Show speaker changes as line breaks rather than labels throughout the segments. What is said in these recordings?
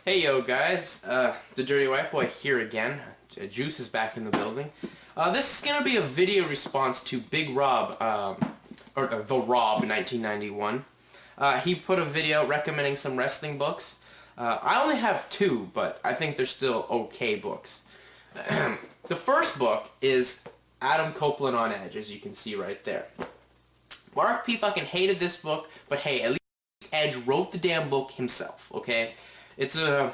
Hey yo guys, Dadirrtywhyteboi here again. Juice is back in the building. This is gonna be a video response to Big Rob, or The Rob in 1991. He put a video recommending some wrestling books. I only have two, but I think they're still okay books. The first book is Adam Copeland on Edge, as you can see right there. Mark P fucking hated this book, but hey, at least Edge wrote the damn book himself, okay? It's a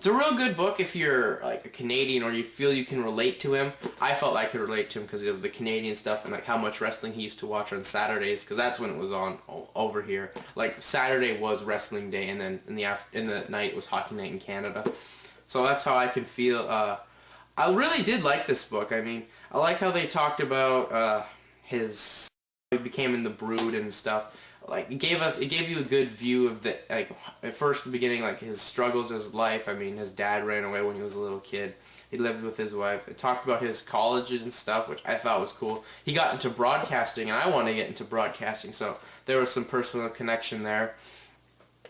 real good book if you're like a Canadian or you feel you can relate to him. I felt I could relate to him because of the Canadian stuff and like how much wrestling he used to watch on Saturdays, because that's when it was on over here. Like Saturday was wrestling day, and then in the night was hockey night in Canada. So that's how I can feel. I really did like this book. I mean, I like how they talked about his he became in the Brood and stuff. Like it gave you a good view of the, like, at first the beginning, like his struggles as life. I mean, his dad ran away when he was a little kid. He lived with his wife. It talked about his colleges and stuff, which I thought was cool. He got into broadcasting, and I want to get into broadcasting, so there was some personal connection there.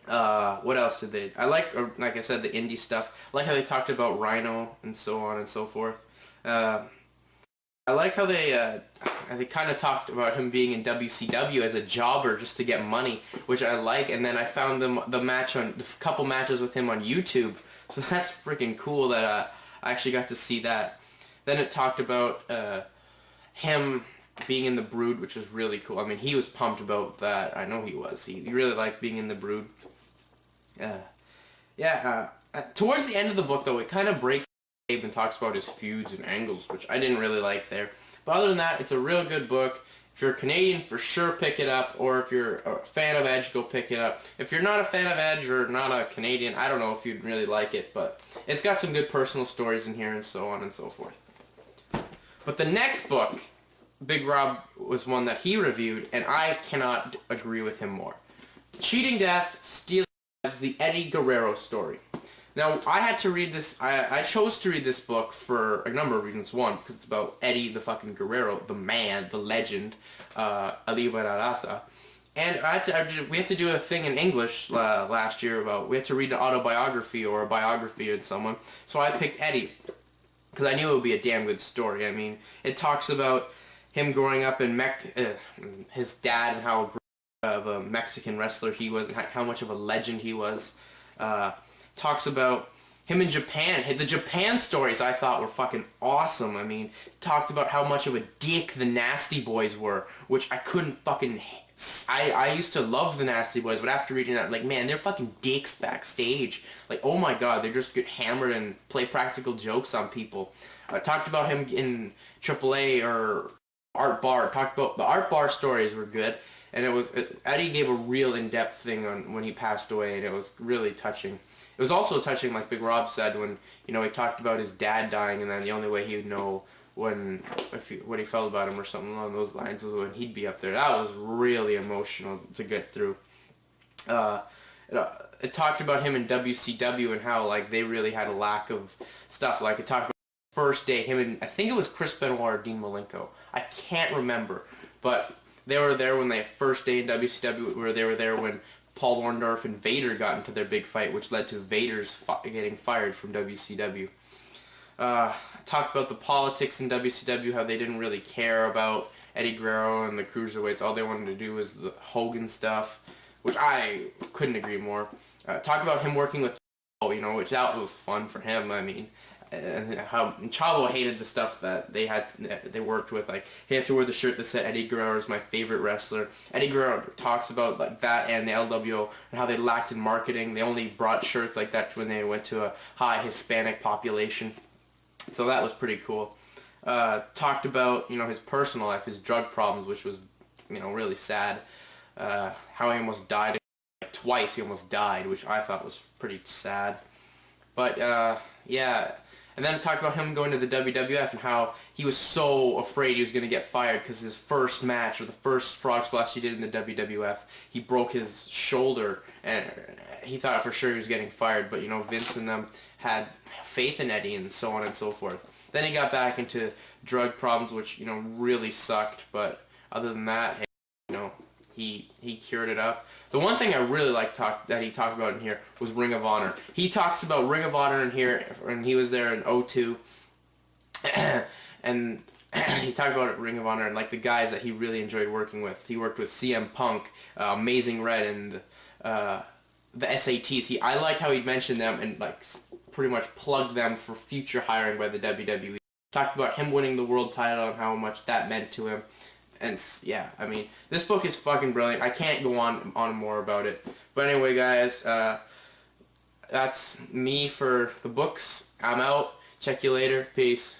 What else did they? I like I said, the indie stuff. I like how they talked about Rhino and so on and so forth. I like how they kind of talked about him being in WCW as a jobber just to get money, which I like. And then I found the couple matches with him on YouTube, so that's freaking cool that I actually got to see that. Then it talked about him being in the Brood, which was really cool. I mean, he was pumped about that. I know he was. He really liked being in the Brood. Towards the end of the book, though, it kind of breaks and talks about his feuds and angles, which I didn't really like there. But other than that, it's a real good book. If you're a Canadian, for sure pick it up, or if you're a fan of Edge, go pick it up. If you're not a fan of Edge or not a Canadian, I don't know if you'd really like it, but it's got some good personal stories in here and so on and so forth. But the next book, Big Rob, was one that he reviewed, and I cannot agree with him more. Cheating Death, Stealing Lives, the Eddie Guerrero story. Now, I had to read this, I chose to read this book for a number of reasons. One, because it's about Eddie the fucking Guerrero, the man, the legend, Ali Barraza. And we had to do a thing in English last year about, we had to read an autobiography or a biography of someone. So I picked Eddie, because I knew it would be a damn good story. I mean, it talks about him growing up in his dad, and how of a Mexican wrestler he was, and how much of a legend he was. Talks about him in Japan. The Japan stories I thought were fucking awesome. I mean, talked about how much of a dick the Nasty Boys were, which I couldn't fucking... I used to love the Nasty Boys, but after reading that, like, man, they're fucking dicks backstage. Like, oh my god, they just get hammered and play practical jokes on people. Talked about him in AAA or Art Bar. Talked about the Art Bar stories were good. And Eddie gave a real in-depth thing on when he passed away, and it was really touching. It was also touching, like Big Rob said, when, you know, he talked about his dad dying, and then the only way he would know what he felt about him or something along those lines was when he'd be up there. That was really emotional to get through. It talked about him in WCW and how, like, they really had a lack of stuff. Like, it talked about the first day, him and, I think it was Chris Benoit or Dean Malenko. I can't remember, but they were there when they first day in WCW, where they were there when Paul Orndorff and Vader got into their big fight, which led to Vader's getting fired from WCW. Talked about the politics in WCW, how they didn't really care about Eddie Guerrero and the Cruiserweights. All they wanted to do was the Hogan stuff, which I couldn't agree more. Talked about him working with, you know, which that was fun for him. I mean, and how Chavo hated the stuff that they worked with. Like, he had to wear the shirt that said Eddie Guerrero is my favorite wrestler. Eddie Guerrero talks about, like, that and the LWO and how they lacked in marketing. They only brought shirts like that when they went to a high Hispanic population. So that was pretty cool. Talked about, you know, his personal life, his drug problems, which was, you know, really sad. How he almost died, like, twice he almost died, which I thought was pretty sad. But yeah. And then talked about him going to the WWF and how he was so afraid he was going to get fired because his first match, or the first frog splash he did in the WWF, he broke his shoulder, and he thought for sure he was getting fired. But, you know, Vince and them had faith in Eddie and so on and so forth. Then he got back into drug problems, which, you know, really sucked. But other than that, hey, you know, he cured it up. The one thing I really liked that he talked about in here was Ring of Honor. He talks about Ring of Honor in here, and he was there in '02, and he talked about Ring of Honor and like the guys that he really enjoyed working with. He worked with CM Punk, Amazing Red, and the SATs. I like how he mentioned them and like pretty much plugged them for future hiring by the WWE. Talked about him winning the world title and how much that meant to him. And yeah, I mean, this book is fucking brilliant. I can't go on more about it. But anyway, guys, that's me for the books. I'm out. Check you later. Peace.